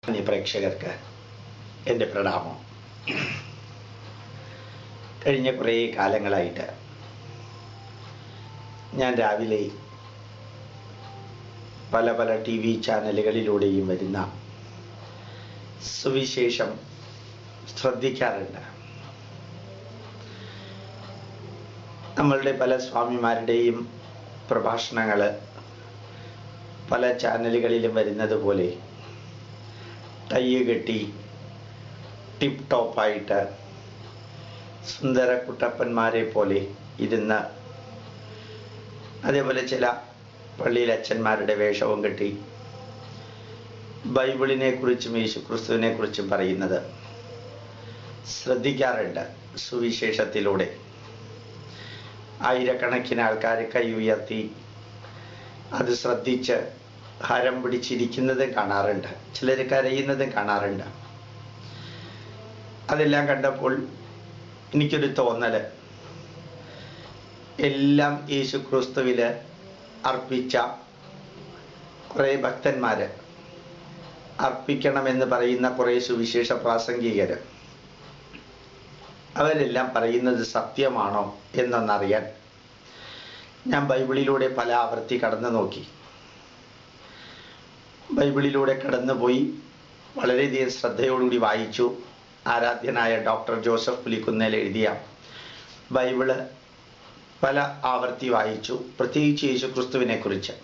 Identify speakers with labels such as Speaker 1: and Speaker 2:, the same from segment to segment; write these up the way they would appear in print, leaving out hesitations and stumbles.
Speaker 1: പ്രേക്ഷകർക്ക് എൻ്റെ പ്രണാമം. കഴിഞ്ഞ കുറേ കാലങ്ങളായിട്ട് ഞാൻ രാവിലെ പല പല ടി വി ചാനലുകളിലൂടെയും വരുന്ന സുവിശേഷം ശ്രദ്ധിക്കാറുണ്ട്. നമ്മളുടെ പല സ്വാമിമാരുടെയും പ്രഭാഷണങ്ങൾ പല ചാനലുകളിലും വരുന്നത് പോലെ ടൈ കെട്ടി ടിപ്പ് ടോപ്പായിട്ട് സുന്ദര കുട്ടപ്പന്മാരെ പോലെ ഇരുന്ന്, അതേപോലെ ചില പള്ളിയിൽ അച്ഛന്മാരുടെ വേഷവും കെട്ടി ബൈബിളിനെ കുറിച്ചും യേശുക്രിസ്തുവിനെ കുറിച്ചും പറയുന്നത് ശ്രദ്ധിക്കാറുണ്ട്. സുവിശേഷത്തിലൂടെ ആയിരക്കണക്കിന് ആൾക്കാർ കൈ ഉയർത്തി അത് ശ്രദ്ധിച്ച് ഹരം പിടിച്ചിരിക്കുന്നതും കാണാറുണ്ട്. ചിലർ കരയുന്നതും കാണാറുണ്ട്. അതെല്ലാം കണ്ടപ്പോൾ എനിക്കൊരു തോന്നൽ, എല്ലാം യേശുക്രിസ്തുവിൽ അർപ്പിച്ച കുറേ ഭക്തന്മാർ, അർപ്പിക്കണമെന്ന് പറയുന്ന കുറേ സുവിശേഷ പ്രാസംഗികർ, അവരെല്ലാം പറയുന്നത് സത്യമാണോ എന്നൊന്നറിയാൻ ഞാൻ ബൈബിളിലൂടെ പല ആവർത്തി കടന്നു നോക്കി. ബൈബിളിലൂടെ കടന്നുപോയി വളരെയധികം ശ്രദ്ധയോടുകൂടി വായിച്ചു. ആരാധ്യനായ ഡോക്ടർ ജോസഫ് പുലിക്കുന്നേൽ എഴുതിയ ബൈബിള് പല ആവർത്തി വായിച്ചു, പ്രത്യേകിച്ച് യേശുക്രിസ്തുവിനെ കുറിച്ച്.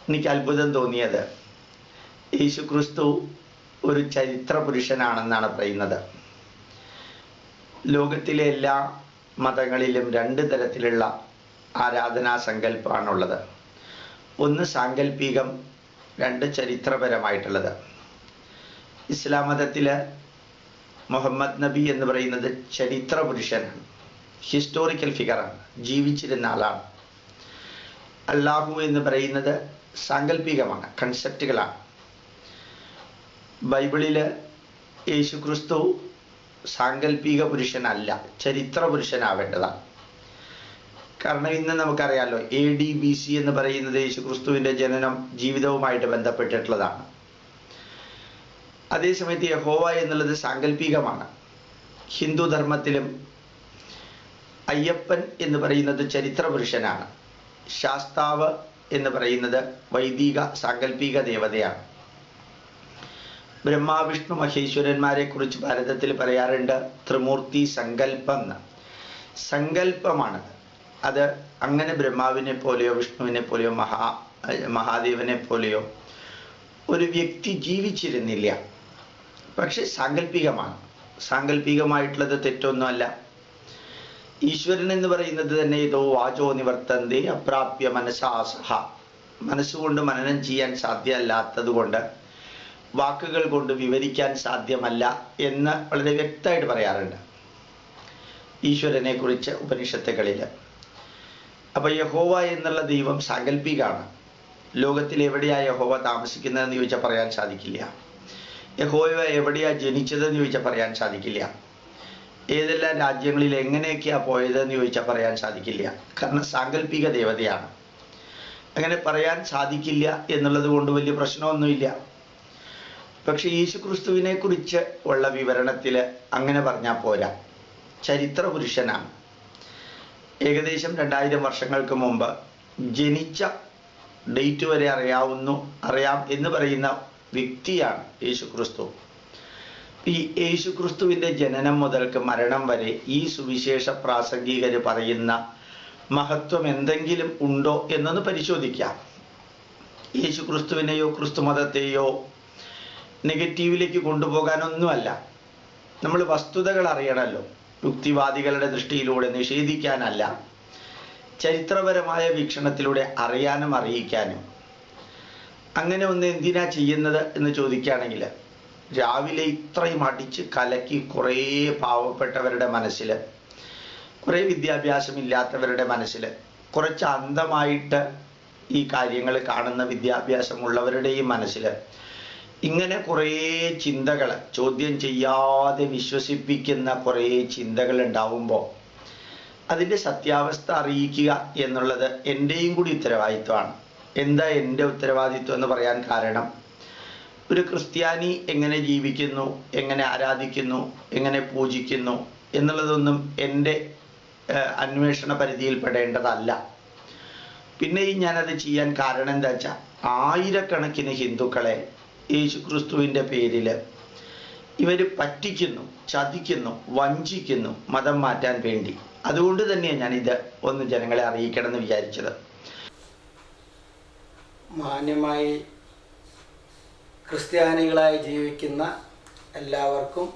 Speaker 1: എനിക്ക് അത്ഭുതം തോന്നിയത്, യേശുക്രിസ്തു ഒരു ചരിത്ര പുരുഷനാണെന്നാണ് പറയുന്നത്. ലോകത്തിലെ എല്ലാ മതങ്ങളിലും രണ്ട് തരത്തിലുള്ള ആരാധനാ സങ്കല്പമാണുള്ളത്. ഒന്ന് സാങ്കല്പികം, രണ്ട് ചരിത്രപരമായിട്ടുള്ളത്. ഇസ്ലാം മതത്തിൽ മുഹമ്മദ് നബി എന്ന് പറയുന്നത് ചരിത്ര പുരുഷനാണ്, ഹിസ്റ്റോറിക്കൽ ഫിഗറാണ്, ജീവിച്ചിരുന്ന ആളാണ്. അല്ലാഹു എന്ന് പറയുന്നത് സാങ്കല്പികമാണ്, കൺസെപ്റ്റുകളാണ്. ബൈബിളിൽ യേശുക്രിസ്തു സാങ്കല്പിക പുരുഷനല്ല, ചരിത്ര പുരുഷനാവേണ്ടതാണ്. കാരണം ഇന്ന് നമുക്കറിയാമല്ലോ, AD BC എന്ന് പറയുന്നത് യേശുക്രിസ്തുവിൻ്റെ ജനനം ജീവിതവുമായിട്ട് ബന്ധപ്പെട്ടിട്ടുള്ളതാണ്. അതേസമയത്ത് യഹോവ എന്നുള്ളത് സാങ്കല്പികമാണ്. ഹിന്ദു ധർമ്മത്തിലും അയ്യപ്പൻ എന്ന് പറയുന്നത് ചരിത്ര പുരുഷനാണ്. ശാസ്താവ് എന്ന് പറയുന്നത് വൈദിക സാങ്കല്പിക ദേവതയാണ്. ബ്രഹ്മ വിഷ്ണു മഹേശ്വരന്മാരെ കുറിച്ച് ഭാരതത്തിൽ പറയാറുണ്ട് ത്രിമൂർത്തി സങ്കല്പം എന്ന്. സങ്കല്പമാണ് അത്. അങ്ങനെ ബ്രഹ്മാവിനെ പോലെയോ വിഷ്ണുവിനെ പോലെയോ മഹാദേവനെ പോലെയോ ഒരു വ്യക്തി ജീവിച്ചിരുന്നില്ല. പക്ഷെ സാങ്കല്പികമാണ്. സാങ്കല്പികമായിട്ടുള്ളത് തെറ്റൊന്നുമല്ല. ഈശ്വരൻ എന്ന് പറയുന്നത് തന്നെ ഏതോ വാചോ നിവർത്തന്തേ അപ്രാപ്യ മനസാസഹ, മനസ്സുകൊണ്ട് മനനം ചെയ്യാൻ സാധ്യമല്ലാത്തത് കൊണ്ട് വാക്കുകൾ കൊണ്ട് വിവരിക്കാൻ സാധ്യമല്ല എന്ന് വളരെ വ്യക്തമായിട്ട് പറയാറുണ്ട് ഈശ്വരനെ കുറിച്ച് ഉപനിഷത്തുകളിൽ. അപ്പോൾ യഹോവ എന്നുള്ള ദൈവം സാങ്കല്പികമാണ്. ലോകത്തിൽ എവിടെയാണ് യഹോവ താമസിക്കുന്നതെന്ന് ചോദിച്ചാൽ പറയാൻ സാധിക്കില്ല. യഹോവ എവിടെയാണ് ജനിച്ചതെന്ന് ചോദിച്ചാൽ പറയാൻ സാധിക്കില്ല. ഏതെല്ലാം രാജ്യങ്ങളിൽ എങ്ങനെയൊക്കെയാണ് പോയതെന്ന് ചോദിച്ചാൽ പറയാൻ സാധിക്കില്ല. കാരണം സാങ്കല്പിക ദേവതയാണ്. അങ്ങനെ പറയാൻ സാധിക്കില്ല എന്നുള്ളത് കൊണ്ട് വലിയ പ്രശ്നമൊന്നുമില്ല. പക്ഷെ യേശുക്രിസ്തുവിനെ കുറിച്ച് ഉള്ള വിവരണത്തിൽ അങ്ങനെ പറഞ്ഞാൽ പോരാ. ചരിത്ര പുരുഷനാണ്. ഏകദേശം 2000 വർഷങ്ങൾക്ക് മുമ്പ് ജനിച്ച ഡേറ്റ് വരെ അറിയാം എന്ന് പറയുന്ന വ്യക്തിയാണ് യേശുക്രിസ്തു. ഈ യേശുക്രിസ്തുവിൻ്റെ ജനനം മുതൽക്ക് മരണം വരെ ഈ സുവിശേഷ പ്രാസംഗികർ പറയുന്ന മഹത്വം എന്തെങ്കിലും ഉണ്ടോ എന്നൊന്ന് പരിശോധിക്കാം. യേശുക്രിസ്തുവിനെയോ ക്രിസ്തു മതത്തെയോ നെഗറ്റീവിലേക്ക് കൊണ്ടുപോകാനൊന്നുമല്ല. നമ്മൾ വസ്തുതകൾ അറിയണമല്ലോ. യുക്തിവാദികളുടെ ദൃഷ്ടിയിലൂടെ നിഷേധിക്കാനല്ല, ചരിത്രപരമായ വീക്ഷണത്തിലൂടെ അറിയാനും അറിയിക്കാനും. അങ്ങനെ ഒന്ന് എന്തിനാ ചെയ്യുന്നത് എന്ന് ചോദിക്കുകയാണെങ്കിൽ, രാവിലെ ഇത്രയും അടിച്ച് കലക്കി കുറേ പാവപ്പെട്ടവരുടെ മനസ്സിൽ, കുറേ വിദ്യാഭ്യാസമില്ലാത്തവരുടെ മനസ്സിൽ, കുറച്ച് അന്ധമായിട്ട് ഈ കാര്യങ്ങൾ കാണുന്ന വിദ്യാഭ്യാസമുള്ളവരുടെയും മനസ്സിൽ ഇങ്ങനെ കുറേ ചിന്തകൾ, ചോദ്യം ചെയ്യാതെ വിശ്വസിപ്പിക്കുന്ന കുറേ ചിന്തകൾ ഉണ്ടാവുമ്പോൾ അതിൻ്റെ സത്യാവസ്ഥ അറിയിക്കുക എന്നുള്ളത് എൻ്റെയും കൂടി ഉത്തരവാദിത്വമാണ്. എന്താ എൻ്റെ ഉത്തരവാദിത്വം എന്ന് പറയാൻ കാരണം, ഒരു ക്രിസ്ത്യാനി എങ്ങനെ ജീവിക്കുന്നു, എങ്ങനെ ആരാധിക്കുന്നു, എങ്ങനെ പൂജിക്കുന്നു എന്നുള്ളതൊന്നും എൻ്റെ അന്വേഷണ പരിധിയിൽപ്പെടേണ്ടതല്ല. പിന്നെയും ഞാനത് ചെയ്യാൻ കാരണം എന്താ വെച്ചാൽ, ആയിരക്കണക്കിന് ഹിന്ദുക്കളെ യേശുക്രിസ്തുവിൻ്റെ പേരിൽ ഇവർ പറ്റിക്കുന്നു, ചതിക്കുന്നു, വഞ്ചിക്കുന്നു മതം മാറ്റാൻ വേണ്ടി. അതുകൊണ്ട് തന്നെയാണ് ഞാനിത് ഒന്ന് ജനങ്ങളെ അറിയിക്കണം എന്ന് വിചാരിച്ചത്.
Speaker 2: മാന്യമായി ക്രിസ്ത്യാനികളായി ജീവിക്കുന്ന എല്ലാവർക്കും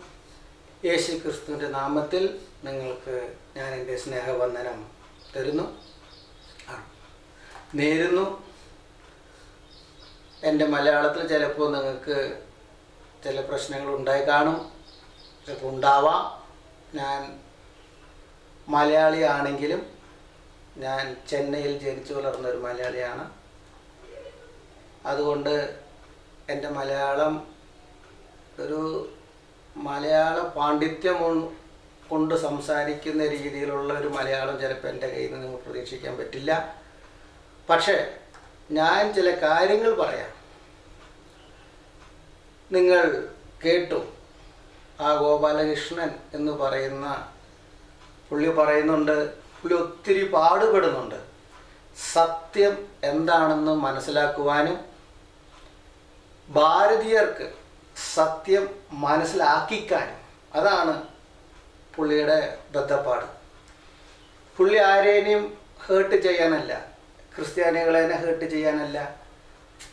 Speaker 2: യേശു ക്രിസ്തുവിൻ്റെ നാമത്തിൽ നിങ്ങൾക്ക് ഞാൻ എൻ്റെ സ്നേഹവന്ദനം നേരുന്നു. എൻ്റെ മലയാളത്തിൽ ചിലപ്പോൾ നിങ്ങൾക്ക് ചില പ്രശ്നങ്ങൾ ഉണ്ടായി കാണും, ചിലപ്പോൾ ഉണ്ടാവാം. ഞാൻ മലയാളിയാണെങ്കിലും ഞാൻ ചെന്നൈയിൽ ജനിച്ചു വളർന്നൊരു മലയാളിയാണ്. അതുകൊണ്ട് എൻ്റെ മലയാളം ഒരു മലയാള പാണ്ഡിത്യം കൊണ്ട് സംസാരിക്കുന്ന രീതിയിലുള്ള ഒരു മലയാളം ചിലപ്പോൾ എൻ്റെ കയ്യിൽ നിന്ന് നിങ്ങൾക്ക് പ്രതീക്ഷിക്കാൻ പറ്റില്ല. പക്ഷേ ഞാൻ ചില കാര്യങ്ങൾ പറയാം. നിങ്ങൾ കേട്ടു, ആ ഗോപാലകൃഷ്ണൻ എന്ന് പറയുന്ന പുള്ളി പറയുന്നുണ്ട്, പുള്ളി ഒത്തിരി പാടുപെടുന്നുണ്ട് സത്യം എന്താണെന്ന് മനസ്സിലാക്കുവാനും ഭാരതീയർക്ക് സത്യം മനസ്സിലാക്കിക്കാനും. അതാണ് പുള്ളിയുടെ ബദ്ധപ്പാട്. പുള്ളി ആരേനെയും ഹേർട്ട് ചെയ്യാനല്ല, ക്രിസ്ത്യാനികളെ ഹേർട്ട് ചെയ്യാനല്ല,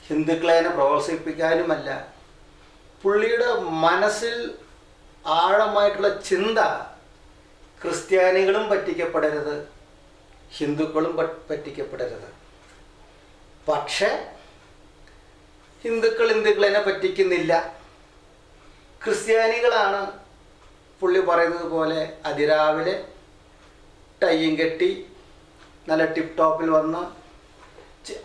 Speaker 2: ഹിന്ദുക്കളെ പ്രോത്സാഹിപ്പിക്കാനുമല്ല. പുള്ളിയുടെ മനസ്സിൽ ആഴമായിട്ടുള്ള ചിന്ത ക്രിസ്ത്യാനികളും പറ്റിക്കപ്പെടരുത്, ഹിന്ദുക്കളും പറ്റിക്കപ്പെടരുത്. പക്ഷേ ഹിന്ദുക്കളെ പറ്റിക്കുന്നില്ല. ക്രിസ്ത്യാനികളാണ് പുള്ളി പറയുന്നത് പോലെ അതിരാവിലെ ടൈയും കെട്ടി നല്ല ടിപ്പ് ടോപ്പിൽ വന്ന്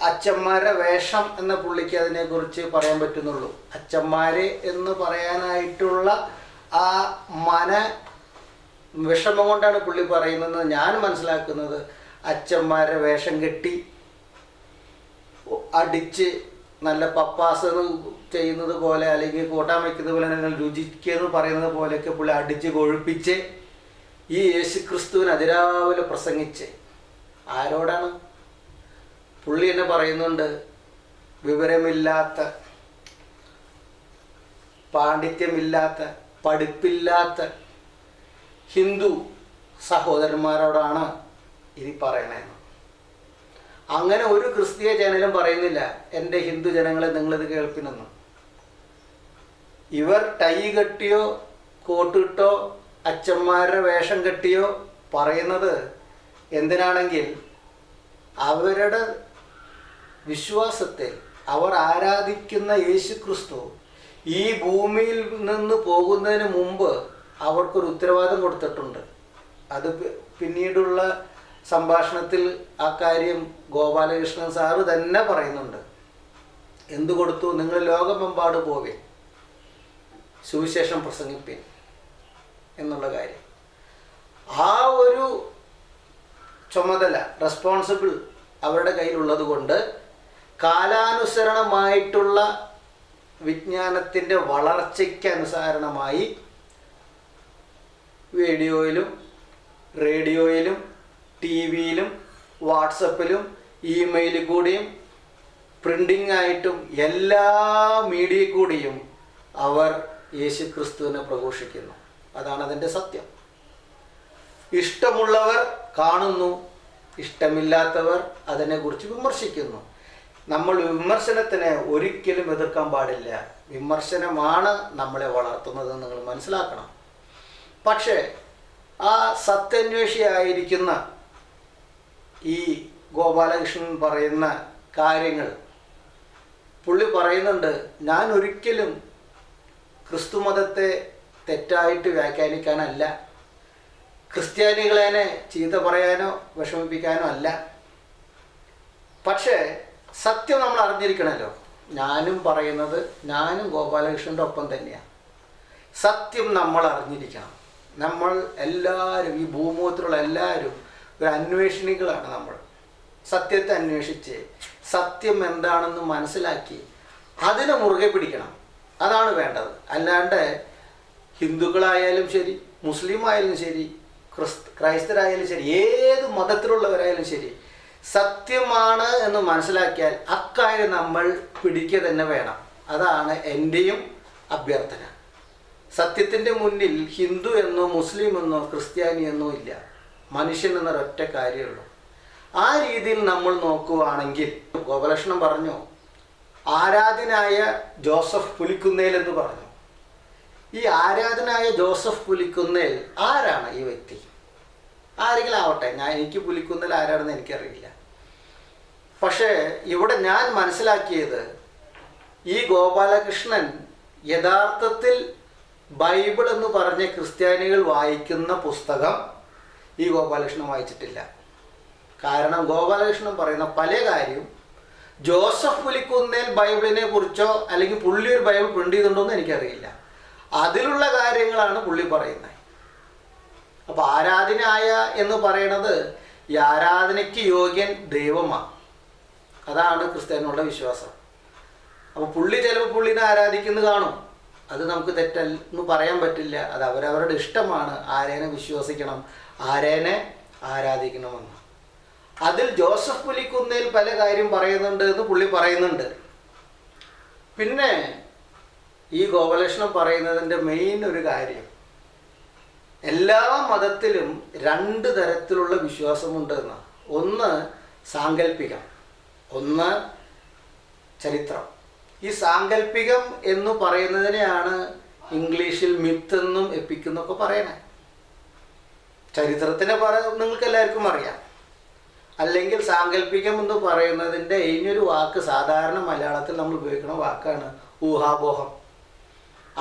Speaker 2: അച്ഛന്മാരുടെ വേഷം എന്ന പുള്ളിക്ക് അതിനെക്കുറിച്ച് പറയാൻ പറ്റുന്നുള്ളൂ. അച്ഛന്മാരെ എന്ന് പറയാനായിട്ടുള്ള ആ വിഷമം കൊണ്ടാണ് പുള്ളി പറയുന്നത്. ഞാൻ മനസ്സിലാക്കുന്നത് അച്ഛന്മാരുടെ വേഷം കെട്ടി അടിച്ച് നല്ല പപ്പാസ് ചെയ്യുന്നത് പോലെ, അല്ലെങ്കിൽ കൂട്ടാൻ വയ്ക്കുന്നത് പോലെ, നിങ്ങൾ രുചിക്കെന്ന് പറയുന്നത് പോലെയൊക്കെ പുള്ളി അടിച്ച് കൊഴുപ്പിച്ച് ഈ യേശു ക്രിസ്തുവിന് അതിരാവിലെ പ്രസംഗിച്ച് ആരോടാണ്? പുള്ളി എന്നെ പറയുന്നുണ്ട്, വിവരമില്ലാത്ത, പാണ്ഡിത്യമില്ലാത്ത, പഠിപ്പില്ലാത്ത ഹിന്ദു സഹോദരന്മാരോടാണ് ഇത് പറയണതെന്ന്. അങ്ങനെ ഒരു ക്രിസ്തീയ ചാനലും പറയുന്നില്ല എൻ്റെ ഹിന്ദു ജനങ്ങളെ നിങ്ങളിത് കേൾപ്പിനെന്ന്. ഇവർ ടൈ കെട്ടിയോ കോട്ടിട്ടോ അച്ഛന്മാരുടെ വേഷം കെട്ടിയോ പറയുന്നത് എന്തിനാണെങ്കിൽ അവരുടെ വിശ്വാസത്തിൽ അവർ ആരാധിക്കുന്ന യേശു ക്രിസ്തു ഈ ഭൂമിയിൽ നിന്ന് പോകുന്നതിന് മുമ്പ് അവർക്കൊരു ഉത്തരവാദിത്വം കൊടുത്തിട്ടുണ്ട്. അത് പിന്നീടുള്ള സംഭാഷണത്തിൽ ആ കാര്യം ഗോപാലകൃഷ്ണൻ സാറ് തന്നെ പറയുന്നുണ്ട്. എന്തു കൊടുത്തു? നിങ്ങൾ ലോകമെമ്പാട് പോവിൻ, സുവിശേഷം പ്രസംഗിപ്പിൻ എന്നുള്ള കാര്യം. ആ ഒരു ചുമതല, റെസ്പോൺസിബിൾ അവരുടെ കയ്യിലുള്ളത് കൊണ്ട് കാലാനുസരണമായിട്ടുള്ള വിജ്ഞാനത്തിൻ്റെ വളർച്ചയ്ക്ക് അനുസരണമായി വീഡിയോയിലും റേഡിയോയിലും ടി വിയിലും വാട്സപ്പിലും ഇമെയിലിൽ കൂടിയും പ്രിൻറ്റിംഗ് ആയിട്ടും എല്ലാ മീഡിയയിൽ കൂടിയും അവർ യേശു ക്രിസ്തുവിനെ പ്രഘോഷിക്കുന്നു. അതാണ് അതിൻ്റെ സത്യം. ഇഷ്ടമുള്ളവർ കാണുന്നു, ഇഷ്ടമില്ലാത്തവർ അതിനെക്കുറിച്ച് വിമർശിക്കുന്നു. നമ്മൾ വിമർശനത്തിനെ ഒരിക്കലും എതിർക്കാൻ പാടില്ല. വിമർശനമാണ് നമ്മളെ വളർത്തുന്നത് നിങ്ങൾ മനസ്സിലാക്കണം. പക്ഷേ ആ സത്യാന്വേഷിയായിരിക്കുന്ന ഈ ഗോപാലകൃഷ്ണൻ പറയുന്ന കാര്യങ്ങൾ പുള്ളി പറയുന്നുണ്ട്, ഞാൻ ഒരിക്കലും ക്രിസ്തു മതത്തെ തെറ്റായിട്ട് വ്യാഖ്യാനിക്കാനല്ല, ക്രിസ്ത്യാനികളെ ചീത്ത പറയാനോ വിഷമിപ്പിക്കാനോ അല്ല. പക്ഷേ സത്യം നമ്മൾ അറിഞ്ഞിരിക്കണമല്ലോ. ഞാനും പറയുന്നത്, ഞാനും ഗോപാലകൃഷ്ണൻ്റെ ഒപ്പം തന്നെയാണ്. സത്യം നമ്മൾ അറിഞ്ഞിരിക്കണം. നമ്മൾ എല്ലാവരും, ഈ ഭൂമുഖത്തിലുള്ള എല്ലാവരും ഒരു അന്വേഷണികളാണ്. നമ്മൾ സത്യത്തെ അന്വേഷിച്ച് സത്യം എന്താണെന്ന് മനസ്സിലാക്കി അതിനെ മുറുകെ പിടിക്കണം. അതാണ് വേണ്ടത്. അല്ലാണ്ട് ഹിന്ദുക്കളായാലും ശരി, മുസ്ലിം ആയാലും ശരി, ക്രൈസ്തരായാലും ശരി, ഏത് മതത്തിലുള്ളവരായാലും ശരി, സത്യമാണ് എന്ന് മനസ്സിലാക്കിയാൽ അക്കാര്യം നമ്മൾ പിടിക്കുക തന്നെ വേണം. അതാണ് എൻ്റെയും അഭ്യർത്ഥന. സത്യത്തിൻ്റെ മുന്നിൽ ഹിന്ദു എന്നോ മുസ്ലിം എന്നോ ക്രിസ്ത്യാനി എന്നോ ഇല്ല. മനുഷ്യൻ എന്നൊരൊറ്റ കാര്യമുള്ളൂ. ആ രീതിയിൽ നമ്മൾ നോക്കുകയാണെങ്കിൽ ഗോപാലകൃഷ്ണൻ പറഞ്ഞു, ആരാധനായ ജോസഫ് പുലിക്കുന്നേൽ എന്ന് പറഞ്ഞു. ഈ ആരാധനായ ജോസഫ് പുലിക്കുന്നേൽ ആരാണ് ഈ വ്യക്തി? ആരെങ്കിലും ആവട്ടെ, എനിക്ക് പുലിക്കുന്നേൽ ആരാണെന്ന് എനിക്കറിയില്ല. പക്ഷേ ഇവിടെ ഞാൻ മനസ്സിലാക്കിയത്, ഈ ഗോപാലകൃഷ്ണൻ യഥാർത്ഥത്തിൽ ബൈബിൾ എന്ന് പറഞ്ഞ ക്രിസ്ത്യാനികൾ വായിക്കുന്ന പുസ്തകം ഈ ഗോപാലകൃഷ്ണൻ വായിച്ചിട്ടില്ല. കാരണം ഗോപാലകൃഷ്ണൻ പറയുന്ന പല കാര്യവും ജോസഫ് പുലിക്കുന്നേൽ ബൈബിളിനെ കുറിച്ചോ അല്ലെങ്കിൽ പുള്ളി ഒരു ബൈബിൾ പ്രിന്റ് ചെയ്തിട്ടുണ്ടോ എന്ന് എനിക്കറിയില്ല. അതിലുള്ള കാര്യങ്ങളാണ് പുള്ളി പറയുന്നത്. അപ്പോൾ ആരാധനായ എന്ന് പറയണത് ഈ ആരാധനയ്ക്ക് യോഗ്യൻ ദൈവമാണ്. അതാണ് ക്രിസ്ത്യാനികളുടെ വിശ്വാസം. അപ്പോൾ പുള്ളി ചിലപ്പോൾ പുള്ളിനെ ആരാധിക്കുന്നത് കാണും. അത് നമുക്ക് തെറ്റെന്ന് പറയാൻ പറ്റില്ല. അത് അവരവരുടെ ഇഷ്ടമാണ് ആരേനെ വിശ്വസിക്കണം, ആരേനെ ആരാധിക്കണമെന്ന്. അതിൽ ജോസഫ് പുലിക്കുന്നേൽ പല കാര്യം പറയുന്നുണ്ട് എന്ന് പുള്ളി പറയുന്നുണ്ട്. പിന്നെ ഈ ഗോപാലകൃഷ്ണൻ പറയുന്നതിൻ്റെ മെയിൻ ഒരു കാര്യം, എല്ലാ മതത്തിലും രണ്ട് തരത്തിലുള്ള വിശ്വാസമുണ്ട് എന്നാണ്. ഒന്ന് സാങ്കല്പികം, ഒന്ന് ചരിത്രം. ഈ സാങ്കല്പികം എന്ന് പറയുന്നതിനെയാണ് ഇംഗ്ലീഷിൽ മിത്ത് എന്നും എപ്പിക് എന്നൊക്കെ പറയണേ. ചരിത്രത്തിനെ നിങ്ങൾക്ക് എല്ലാവർക്കും അറിയാം. അല്ലെങ്കിൽ സാങ്കല്പികം എന്ന് പറയുന്നതിൻ്റെ ഇനിയൊരു വാക്ക് സാധാരണ മലയാളത്തിൽ നമ്മൾ ഉപയോഗിക്കുന്ന വാക്കാണ് ഊഹാപോഹം.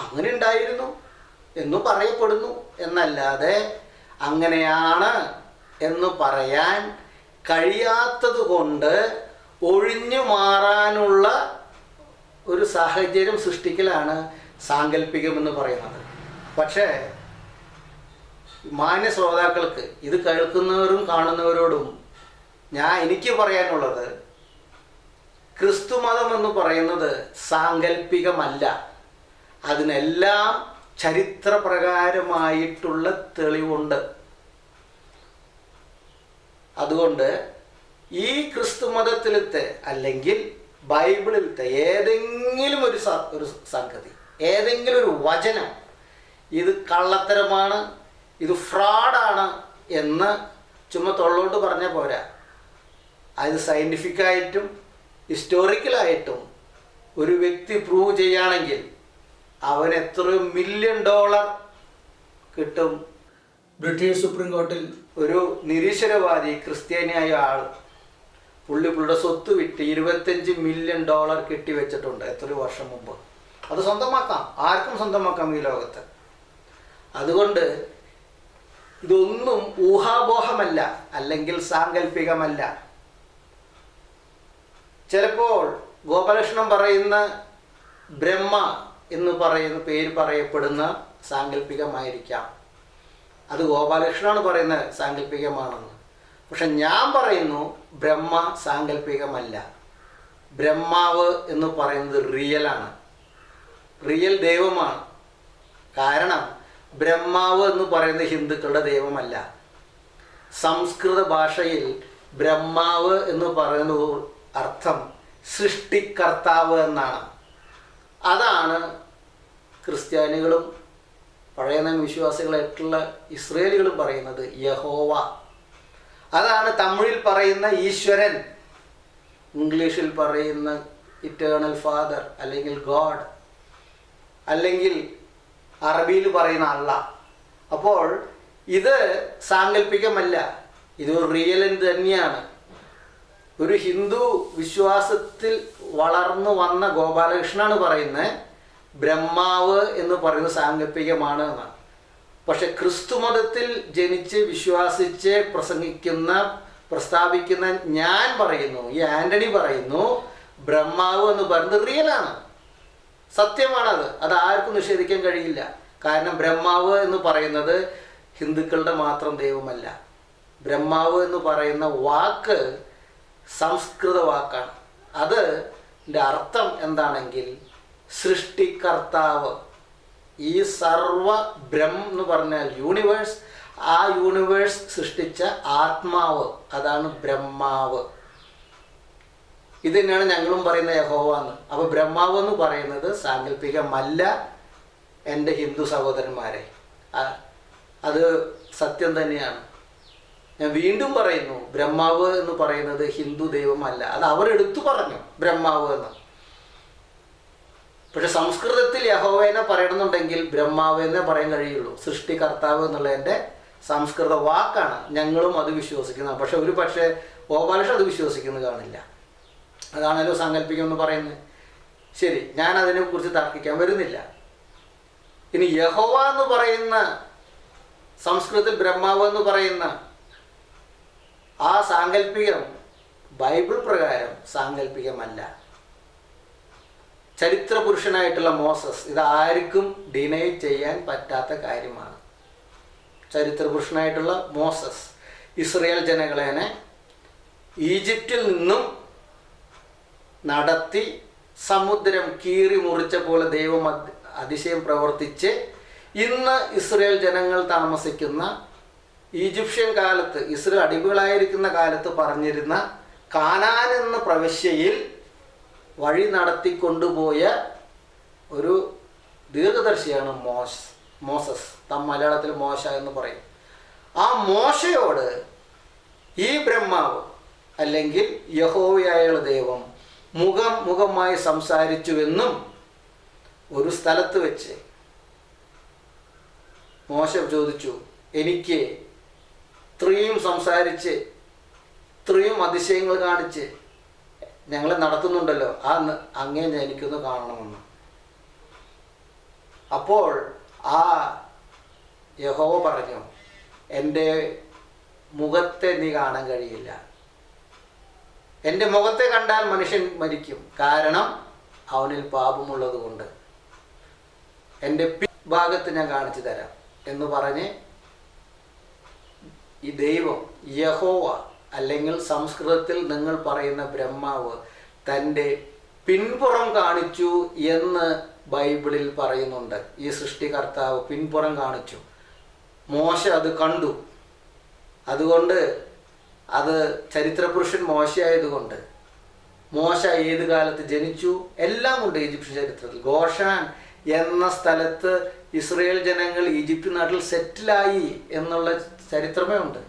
Speaker 2: അങ്ങനെ ഉണ്ടായിരുന്നു എന്നു പറയപ്പെടുന്നു എന്നല്ലാതെ അങ്ങനെയാണ് എന്ന് പറയാൻ കഴിയാത്തത് കൊണ്ട് ഒഴിഞ്ഞു മാറാനുള്ള ഒരു സാഹചര്യം സൃഷ്ടിക്കലാണ് സാങ്കല്പികം എന്ന് പറയുന്നത്. പക്ഷേ മാന്യ ശ്രോതാക്കൾക്ക്, ഇത് കേൾക്കുന്നവരും കാണുന്നവരോടും എനിക്ക് പറയാനുള്ളത്, ക്രിസ്തുമതം എന്ന് പറയുന്നത് സാങ്കല്പികമല്ല. അതിനെല്ലാം ചരിത്രപ്രകാരമായിട്ടുള്ള തെളിവുണ്ട്. അതുകൊണ്ട് ഈ ക്രിസ്തുമതത്തിലത്തെ അല്ലെങ്കിൽ ബൈബിളിലത്തെ ഏതെങ്കിലും ഒരു സംഗതി, ഏതെങ്കിലും ഒരു വചനം ഇത് കള്ളത്തരമാണ്, ഇത് ഫ്രോഡാണ് എന്ന് ചുമ്മാ തൊള്ളോട്ട് പറഞ്ഞാൽ പോരാ. അത് സയൻറ്റിഫിക്കായിട്ടും ഹിസ്റ്റോറിക്കലായിട്ടും ഒരു വ്യക്തി പ്രൂവ് ചെയ്യുകയാണെങ്കിൽ അവന് എത്രയോ $1 മില്യൺ കിട്ടും. ബ്രിട്ടീഷ് സുപ്രീം കോർട്ടിൽ ഒരു നിരീശ്വരവാദി ക്രിസ്ത്യാനിയായ ആൾ പുള്ളിയുടെ സ്വത്ത് വിറ്റ് $25 മില്യൺ കെട്ടിവെച്ചിട്ടുണ്ട് എത്രയോ വർഷം മുമ്പ്. അത് സ്വന്തമാക്കാം, ആർക്കും സ്വന്തമാക്കാം ഈ ലോകത്ത്. അതുകൊണ്ട് ഇതൊന്നും ഊഹാപോഹമല്ല, അല്ലെങ്കിൽ സാങ്കല്പികമല്ല. ചിലപ്പോൾ ഗോപാലകൃഷ്ണൻ പറയുന്ന ബ്രഹ്മ എന്ന് പറയുന്ന പേര് പറയപ്പെടുന്ന സാങ്കല്പികമായിരിക്കാം. അത് ഗോപാലകൃഷ്ണനാണ് പറയുന്നത് സാങ്കല്പികമാണെന്ന്. പക്ഷെ ഞാൻ പറയുന്നു ബ്രഹ്മ സാങ്കല്പികമല്ല. ബ്രഹ്മാവ് എന്ന് പറയുന്നത് റിയലാണ്, റിയൽ ദൈവമാണ്. കാരണം ബ്രഹ്മാവ് എന്ന് പറയുന്നത് ഹിന്ദുക്കളുടെ ദൈവമല്ല. സംസ്കൃത ഭാഷയിൽ ബ്രഹ്മാവ് എന്ന് പറയുന്ന അർത്ഥം സൃഷ്ടികർത്താവ് എന്നാണ്. അതാണ് ക്രിസ്ത്യാനികളും പഴയ നിയമ വിശ്വാസികളായിട്ടുള്ള ഇസ്രയേലികളും പറയുന്നത് യഹോവ. അതാണ് തമിഴിൽ പറയുന്ന ഈശ്വരൻ, ഇംഗ്ലീഷിൽ പറയുന്ന ഇറ്റേണൽ ഫാദർ അല്ലെങ്കിൽ ഗോഡ്, അല്ലെങ്കിൽ അറബിയിൽ പറയുന്ന അള്ളാഹ്. അപ്പോൾ ഇത് സാങ്കല്പികമല്ല, ഇത് റിയൽ തന്നെയാണ്. ഒരു ഹിന്ദു വിശ്വാസത്തിൽ വളർന്നു വന്ന ഗോപാലകൃഷ്ണനാണ് പറയുന്നത് ബ്രഹ്മാവ് എന്ന് പറയുന്നത് സാങ്കല്പികമാണ് എന്നാണ്. പക്ഷെ ക്രിസ്തുമതത്തിൽ ജനിച്ച് വിശ്വാസിച്ച് പ്രസ്താവിക്കുന്ന ഞാൻ പറയുന്നു, ഈ ആന്റണി പറയുന്നു, ബ്രഹ്മാവ് എന്ന് പറയുന്നത് റിയലാണ്, സത്യമാണത്. അത് ആർക്കും നിഷേധിക്കാൻ കഴിയില്ല. കാരണം ബ്രഹ്മാവ് എന്ന് പറയുന്നത് ഹിന്ദുക്കളുടെ മാത്രം ദൈവമല്ല. ബ്രഹ്മാവ് എന്ന് പറയുന്ന വാക്ക് സംസ്കൃത വാക്കാണ്. അതിൻ്റെ അർത്ഥം എന്താണെങ്കിൽ സൃഷ്ടികർത്താവ്, ഈ സർവ എന്ന് പറഞ്ഞാൽ യൂണിവേഴ്സ്, ആ യൂണിവേഴ്സ് സൃഷ്ടിച്ച ആത്മാവ്, അതാണ് ബ്രഹ്മാവ്. ഇത് തന്നെയാണ് ഞങ്ങളും പറയുന്ന യഹോവ എന്ന്. അപ്പോൾ ബ്രഹ്മാവ് എന്ന് പറയുന്നത് സാങ്കല്പികമല്ല എൻ്റെ ഹിന്ദു സഹോദരന്മാരെ, അത് സത്യം തന്നെയാണ്. ഞാൻ വീണ്ടും പറയുന്നു, ബ്രഹ്മാവ് എന്ന് പറയുന്നത് ഹിന്ദു ദൈവമല്ല. അത് അവരെടുത്തു പറഞ്ഞു ബ്രഹ്മാവ് എന്ന്. പക്ഷെ സംസ്കൃതത്തിൽ യഹോവേനെ പറയണമെന്നുണ്ടെങ്കിൽ ബ്രഹ്മാവ് എന്നേ പറയാൻ കഴിയുള്ളൂ. സൃഷ്ടികർത്താവ് എന്നുള്ളതിൻ്റെ സംസ്കൃത വാക്കാണ്. ഞങ്ങളും അത് വിശ്വസിക്കുന്നത്. പക്ഷെ ഒരു പക്ഷേ ഗോപാലകൃഷ്ണൻ അത് വിശ്വസിക്കുന്നത് കാണില്ല. അതാണല്ലോ സാങ്കല്പികം എന്ന് പറയുന്നത്. ശരി, ഞാൻ അതിനെക്കുറിച്ച് തർക്കിക്കാൻ വരുന്നില്ല. ഇനി യഹോവ എന്ന് പറയുന്ന, സംസ്കൃതത്തിൽ ബ്രഹ്മാവ് എന്ന് പറയുന്ന ആ സാങ്കല്പികം ബൈബിൾ പ്രകാരം സാങ്കല്പികമല്ല. ചരിത്ര പുരുഷനായിട്ടുള്ള മോസസ്, ഇത് ആർക്കും ഡിനൈ ചെയ്യാൻ പറ്റാത്ത കാര്യമാണ്. ചരിത്ര പുരുഷനായിട്ടുള്ള മോസസ് ഇസ്രയേൽ ജനങ്ങളെ ഈജിപ്തിൽ നിന്നും നടത്തി സമുദ്രം കീറി മുറിച്ച പോലെ ദൈവം അതിശയം പ്രവർത്തിച്ച് ഇന്ന് ഇസ്രയേൽ ജനങ്ങൾ താമസിക്കുന്ന ഈജിപ്ഷ്യൻ കാലത്ത്, ഇസ്രയേൽ അടിമകളായിരിക്കുന്ന കാലത്ത് പറഞ്ഞിരുന്ന കാനാൻ എന്ന പ്രവിശ്യയിൽ വഴി നടത്തിക്കൊണ്ടുപോയ ഒരു ദീർഘദർശിയാണ് മോസസ്. മലയാളത്തിൽ മോശ എന്ന് പറയും. ആ മോശയോട് ഈ ബ്രഹ്മാവ് അല്ലെങ്കിൽ യഹോവയായുള്ള ദൈവം മുഖമായി സംസാരിച്ചുവെന്നും ഒരു സ്ഥലത്ത് വെച്ച് മോശ ചോദിച്ചു, എനിക്ക് ഇത്രയും സംസാരിച്ച് ഇത്രയും അതിശയങ്ങൾ കാണിച്ച് ഞങ്ങളെ നടത്തുന്നുണ്ടല്ലോ, അങ്ങേ എനിക്കൊന്ന് കാണണമെന്ന്. അപ്പോൾ ആ യഹോവ പറഞ്ഞു, എൻ്റെ മുഖത്തെ നീ കാണാൻ കഴിയില്ല. എൻ്റെ മുഖത്തെ കണ്ടാൽ മനുഷ്യൻ മരിക്കും, കാരണം അവനിൽ പാപമുള്ളത് കൊണ്ട്. എൻ്റെ ഭാഗത്ത് ഞാൻ കാണിച്ചു തരാം എന്ന് പറഞ്ഞ് ഈ ദൈവം യഹോവ അല്ലെങ്കിൽ സംസ്കൃതത്തിൽ നിങ്ങൾ പറയുന്ന ബ്രഹ്മാവ് തൻ്റെ പിൻപുറം കാണിച്ചു എന്ന് ബൈബിളിൽ പറയുന്നുണ്ട്. ഈ സൃഷ്ടികർത്താവ് പിൻപുറം കാണിച്ചു. മോശ അത് കണ്ടു. അതുകൊണ്ട് അത് ചരിത്രപുരുഷൻ മോശയായതുകൊണ്ട് മോശ ഏത് കാലത്ത് ജനിച്ചു എല്ലാം ഉണ്ട് ഈജിപ്ഷ്യൻ ചരിത്രത്തിൽ. ഗോഷാൻ എന്ന സ്ഥലത്ത് ഇസ്രയേൽ ജനങ്ങൾ ഈജിപ്ത് നാട്ടിൽ സെറ്റിലായി എന്നുള്ള ചരിത്രമേ ഉണ്ട്.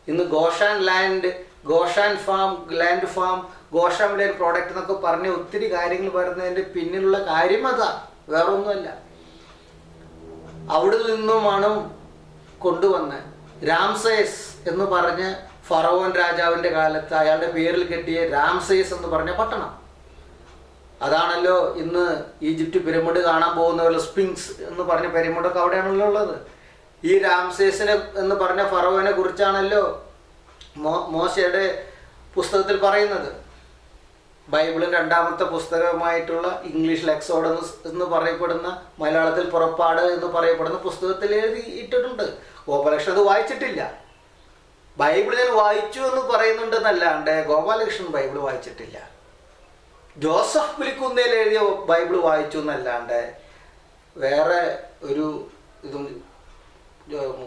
Speaker 2: ഇന്ന് Goshen land, Goshen farm, land farm, Goshen land product എന്നൊക്കെ പറഞ്ഞ് ഒത്തിരി കാര്യങ്ങൾ പറയുന്നതിൻ്റെ പിന്നിലുള്ള കാര്യം അതാ, വേറൊന്നുമല്ല. അവിടെ നിന്നുമാണ് കൊണ്ടുവന്ന് രാംസേസ് എന്ന് പറഞ്ഞ് ഫറവോൻ രാജാവിൻ്റെ കാലത്ത് അയാളുടെ പേരിൽ കെട്ടിയ രാംസേസ് എന്ന് പറഞ്ഞ പട്ടണം. അതാണല്ലോ ഇന്ന് ഈജിപ്റ്റ് പിരമിഡ് കാണാൻ പോകുന്നവരുടെ സ്പിങ്സ് എന്ന് പറഞ്ഞ പിരമിഡൊക്കെ അവിടെയാണല്ലോ ഉള്ളത്. ഈ രാംസേസിനെ എന്ന് പറഞ്ഞ ഫറവോനെ കുറിച്ചാണല്ലോ മോശയുടെ പുസ്തകത്തിൽ പറയുന്നത്. ബൈബിളിൽ രണ്ടാമത്തെ പുസ്തകമായിട്ടുള്ള ഇംഗ്ലീഷിൽ എക്സോഡസ് എന്ന് പറയപ്പെടുന്ന, മലയാളത്തിൽ പുറപ്പാട് എന്ന് പറയപ്പെടുന്ന പുസ്തകത്തിൽ എഴുതി ഇട്ടിട്ടുണ്ട്. ഗോപാലകൃഷ്ണൻ അത് വായിച്ചിട്ടില്ല. ബൈബിൾ ഞാൻ വായിച്ചു എന്ന് പറയുന്നുണ്ടെന്നല്ലാണ്ട് ഗോപാലകൃഷ്ണൻ ബൈബിൾ വായിച്ചിട്ടില്ല. ജോസഫ് പുലിക്കുന്നേൽ എഴുതിയ ബൈബിൾ വായിച്ചു എന്നല്ലാണ്ട് വേറെ ഒരു ഇതും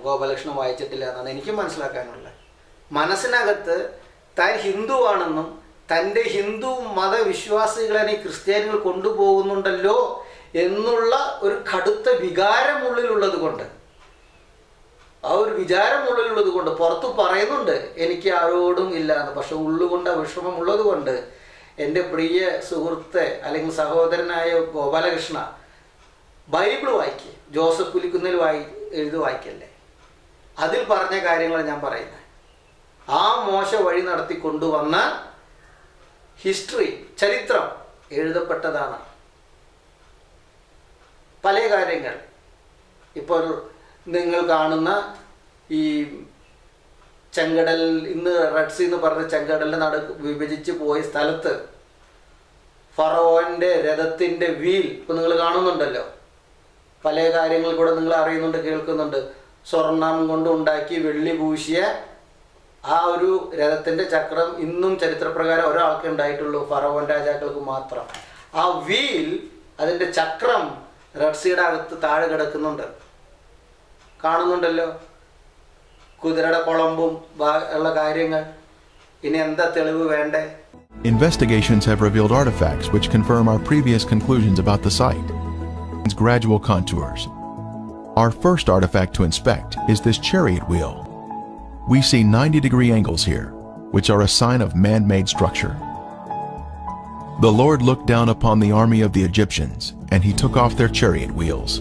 Speaker 2: ഗോപാലകൃഷ്ണൻ വായിച്ചിട്ടില്ല എന്നാണ് എനിക്ക് മനസ്സിലാക്കാനുള്ളത്. മനസ്സിനകത്ത് താൻ ഹിന്ദുവാണെന്നും തൻ്റെ ഹിന്ദു മതവിശ്വാസികളെ ക്രിസ്ത്യാനികൾ കൊണ്ടുപോകുന്നുണ്ടല്ലോ എന്നുള്ള ഒരു കടുത്ത വികാരമുള്ളിലുള്ളത് കൊണ്ട്, ആ ഒരു വിചാരമുള്ളിലുള്ളത് കൊണ്ട് പുറത്ത് പറയുന്നുണ്ട് എനിക്ക് ആരോടും ഇല്ല എന്ന്. പക്ഷെ ഉള്ളുകൊണ്ട് ആ വിഷമം ഉള്ളത് കൊണ്ട് എൻ്റെ പ്രിയ സുഹൃത്തെ അല്ലെങ്കിൽ സഹോദരനായ ഗോപാലകൃഷ്ണ ബൈബിൾ വായിക്കുക. ജോസഫ് പുലിക്കുന്നേൽ എഴുതി വായിക്കല്ലേ. അതിൽ പറഞ്ഞ കാര്യങ്ങൾ ഞാൻ പറയുന്നത്. ആ മോശ വഴി നടത്തി കൊണ്ടുവന്ന ഹിസ്റ്ററി, ചരിത്രം എഴുതപ്പെട്ടതാണ്. പല കാര്യങ്ങൾ ഇപ്പോൾ നിങ്ങൾ കാണുന്ന ഈ ചെങ്കടൽ, ഇന്ന് റെഡ് സീ എന്ന് പറഞ്ഞ ചെങ്കടലിൻ്റെ വിഭജിച്ച് പോയ സ്ഥലത്ത് ഫറവോൻ്റെ രഥത്തിൻ്റെ വീൽ ഇപ്പം നിങ്ങൾ കാണുന്നുണ്ടല്ലോ. പല കാര്യങ്ങൾ കൂടെ നിങ്ങൾ അറിയുന്നുണ്ട്, കേൾക്കുന്നുണ്ട്. സ്വർണം കൊണ്ട് ഉണ്ടാക്കി വെള്ളി പൂശിയ ആ ഒരു രഥത്തിൻ്റെ ചക്രം ഇന്നും ചരിത്രപ്രകാരം ഒരാൾക്ക് ഉണ്ടായിട്ടുള്ളൂ, ഫറവോൻ രാജാക്കൾക്ക് മാത്രം. ആ വീൽ അതിൻ്റെ ചക്രം റെഡ് സീയുടെ അകത്ത് താഴെ കിടക്കുന്നുണ്ട്, കാണുന്നുണ്ടല്ലോ. കുതിരയുടെ കുളമ്പും ഉള്ള കാര്യങ്ങൾ. ഇനി എന്താ തെളിവ് വേണ്ടേ?
Speaker 3: Investigations have revealed artifacts which confirm our previous conclusions about the site. Its gradual contours. Our first artifact to inspect is this chariot wheel. We see 90-degree angles here, which are a sign of man-made structure. The Lord looked down upon the army of the Egyptians, and he took off their chariot wheels.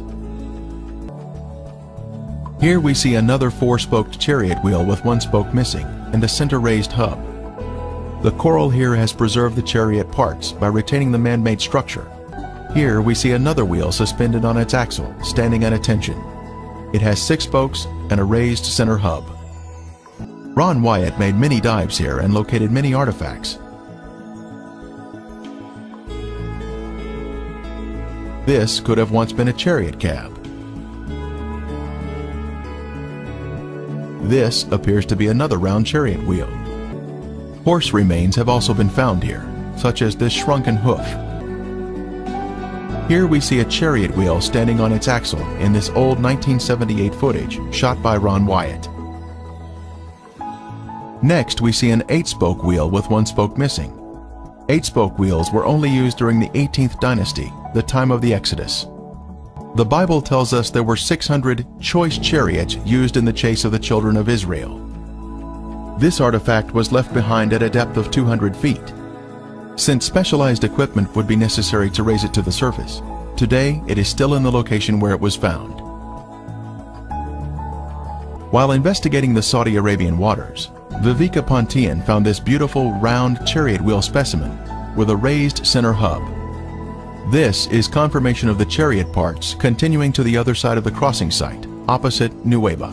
Speaker 3: Here we see another 4-spoked chariot wheel with one spoke missing and a center-raised hub. The coral here has preserved the chariot parts by retaining the man-made structure. Here we see another wheel suspended on its axle, standing at attention. It has 6 spokes and a raised center hub. Ron Wyatt made many dives here and located many artifacts. This could have once been a chariot cab. This appears to be another round chariot wheel. Horse remains have also been found here, such as this shrunken hoof. Here we see a chariot wheel standing on its axle in this old 1978 footage shot by Ron Wyatt. Next we see an 8-spoke wheel with 1 spoke missing. 8-spoke wheels were only used during the 18th dynasty, the time of the Exodus. The Bible tells us there were 600 choice chariots used in the chase of the children of Israel. This artifact was left behind at a depth of 200 feet. Since specialized equipment would be necessary to raise it to the surface, today it is still in the location where it was found. While investigating the Saudi Arabian waters, Viveka Pontian found this beautiful round chariot wheel specimen with a raised center hub. This is confirmation of the chariot parts continuing to the other side of the crossing site, opposite Nuweiba.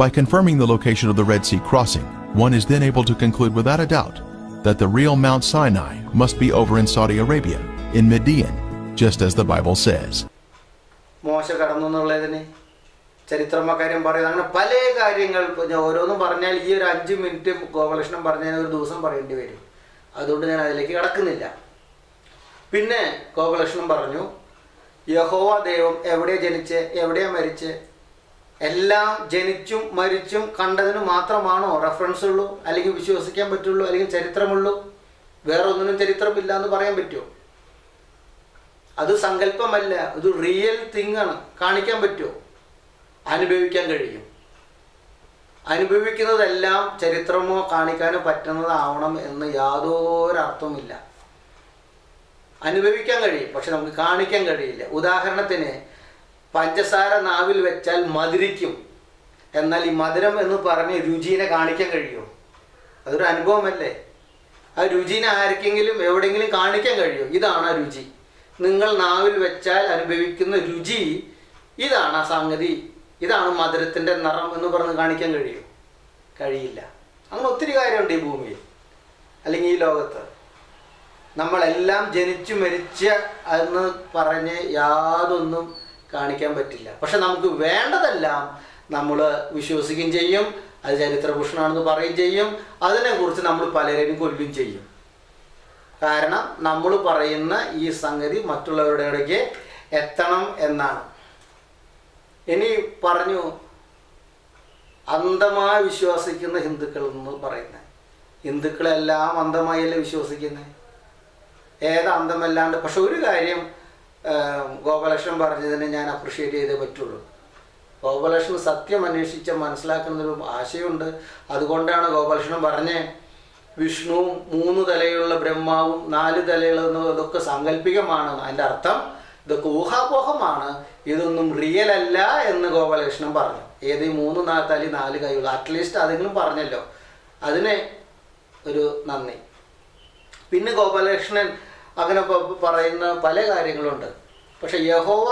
Speaker 3: By confirming the location of the Red Sea crossing, one is then able to conclude without a doubt that the real Mount Sinai must be over in Saudi Arabia, in Midian, just as the Bible says.
Speaker 2: മോശ കടന്നു എന്നുള്ളതിന് ചരിത്രക്കാരും പറയുന്നത് അങ്ങനെ പല കാര്യങ്ങൾ. ഓരോന്നും പറഞ്ഞാൽ ഈ ഒരു 5 മിനിറ്റ് ഗോപാലകൃഷ്ണൻ പറഞ്ഞാൽ ഒരു ദിവസം പറയേണ്ടി വരും. അതുകൊണ്ട് ഞാൻ അതിലേക്ക് കടക്കുന്നില്ല. പിന്നെ ഗോപാലകൃഷ്ണൻ പറഞ്ഞു, യഹോവ ദൈവം എവിടെയാ ജനിച്ച് എവിടെയാ മരിച്ച്, എല്ലാം ജനിച്ചും മരിച്ചും കണ്ടതിന് മാത്രമാണോ റെഫറൻസ് ഉള്ളൂ, അല്ലെങ്കിൽ വിശ്വസിക്കാൻ പറ്റുള്ളൂ, അല്ലെങ്കിൽ ചരിത്രമുള്ളൂ? വേറെ ഒന്നിനും ചരിത്രമില്ല എന്ന് പറയാൻ പറ്റുമോ? അത് സങ്കല്പമല്ല, ഇത് റിയൽ തിങ് ആണ്. കാണിക്കാൻ പറ്റുമോ? അനുഭവിക്കാൻ കഴിയും. അനുഭവിക്കുന്നതെല്ലാം ചരിത്രമോ കാണിക്കാനോ പറ്റുന്നതാവണം എന്ന് യാതൊരു അർത്ഥവുമില്ല. അനുഭവിക്കാൻ കഴിയും, പക്ഷെ നമുക്ക് കാണിക്കാൻ കഴിയില്ല. ഉദാഹരണത്തിന്, പഞ്ചസാര നാവിൽ വെച്ചാൽ മധുരിക്കും, എന്നാൽ ഈ മധുരം എന്ന് പറഞ്ഞ് രുചിനെ കാണിക്കാൻ കഴിയുമോ? അതൊരു അനുഭവമല്ലേ? ആ രുചിനെ ആർക്കെങ്കിലും എവിടെയെങ്കിലും കാണിക്കാൻ കഴിയുമോ? ഇതാണ് ആ രുചി. നിങ്ങൾ നാവിൽ വെച്ചാൽ അനുഭവിക്കുന്ന രുചി ഇതാണ് ആ സംഗതി, ഇതാണ് മധുരത്തിൻ്റെ നിറം എന്ന് പറഞ്ഞ് കാണിക്കാൻ കഴിയുമോ? കഴിയില്ല. അങ്ങനെ ഒത്തിരി കാര്യമുണ്ട് ഈ ഭൂമിയിൽ, അല്ലെങ്കിൽ ഈ ലോകത്ത്. നമ്മളെല്ലാം ജനിച്ചു മരിച്ച എന്ന് പറഞ്ഞ് യാതൊന്നും കാണിക്കാൻ പറ്റില്ല. പക്ഷെ നമുക്ക് വേണ്ടതെല്ലാം നമ്മൾ വിശ്വസിക്കുകയും ചെയ്യും, അത് ചരിത്രഭൂഷണമാണെന്ന് പറയുകയും ചെയ്യും. അതിനെക്കുറിച്ച് നമ്മൾ പലരെയും കൊല്ലുകയും ചെയ്യും. കാരണം നമ്മൾ പറയുന്ന ഈ സംഗതി മറ്റുള്ളവരുടെ ഇടയ്ക്ക് എത്തണം എന്നാണ്. ഇനി പറഞ്ഞു, അന്ധമായി വിശ്വസിക്കുന്ന ഹിന്ദുക്കൾ എന്ന് പറയുന്നത്. ഹിന്ദുക്കളെല്ലാം അന്ധമായല്ലേ വിശ്വസിക്കുന്നത്? ഏത് അന്ധമല്ലാണ്ട്. പക്ഷെ ഒരു കാര്യം ഗോപാലകൃഷ്ണൻ പറഞ്ഞതിനെ ഞാൻ അപ്രിഷ്യേറ്റ് ചെയ്തേ പറ്റുള്ളൂ. ഗോപാലകൃഷ്ണൻ സത്യം അന്വേഷിച്ച് മനസ്സിലാക്കുന്നൊരു ആശയമുണ്ട്. അതുകൊണ്ടാണ് ഗോപാലകൃഷ്ണൻ പറഞ്ഞ് വിഷ്ണുവും 3 തലയുള്ള ബ്രഹ്മാവും 4 തലയുള്ളതെന്ന് ഇതൊക്കെ സാങ്കല്പികമാണ്. അതിൻ്റെ അർത്ഥം ഇതൊക്കെ ഊഹാപോഹമാണ്, ഇതൊന്നും റിയൽ അല്ല എന്ന് ഗോപാലകൃഷ്ണൻ പറഞ്ഞു. ഏത് 3 തലി 4 കൈയുള്ള അറ്റ്ലീസ്റ്റ് അതെങ്കിലും പറഞ്ഞല്ലോ, അതിന് ഒരു നന്ദി. പിന്നെ ഗോപാലകൃഷ്ണൻ അങ്ങനെ പറയുന്ന പല കാര്യങ്ങളുണ്ട്. പക്ഷെ യഹോവ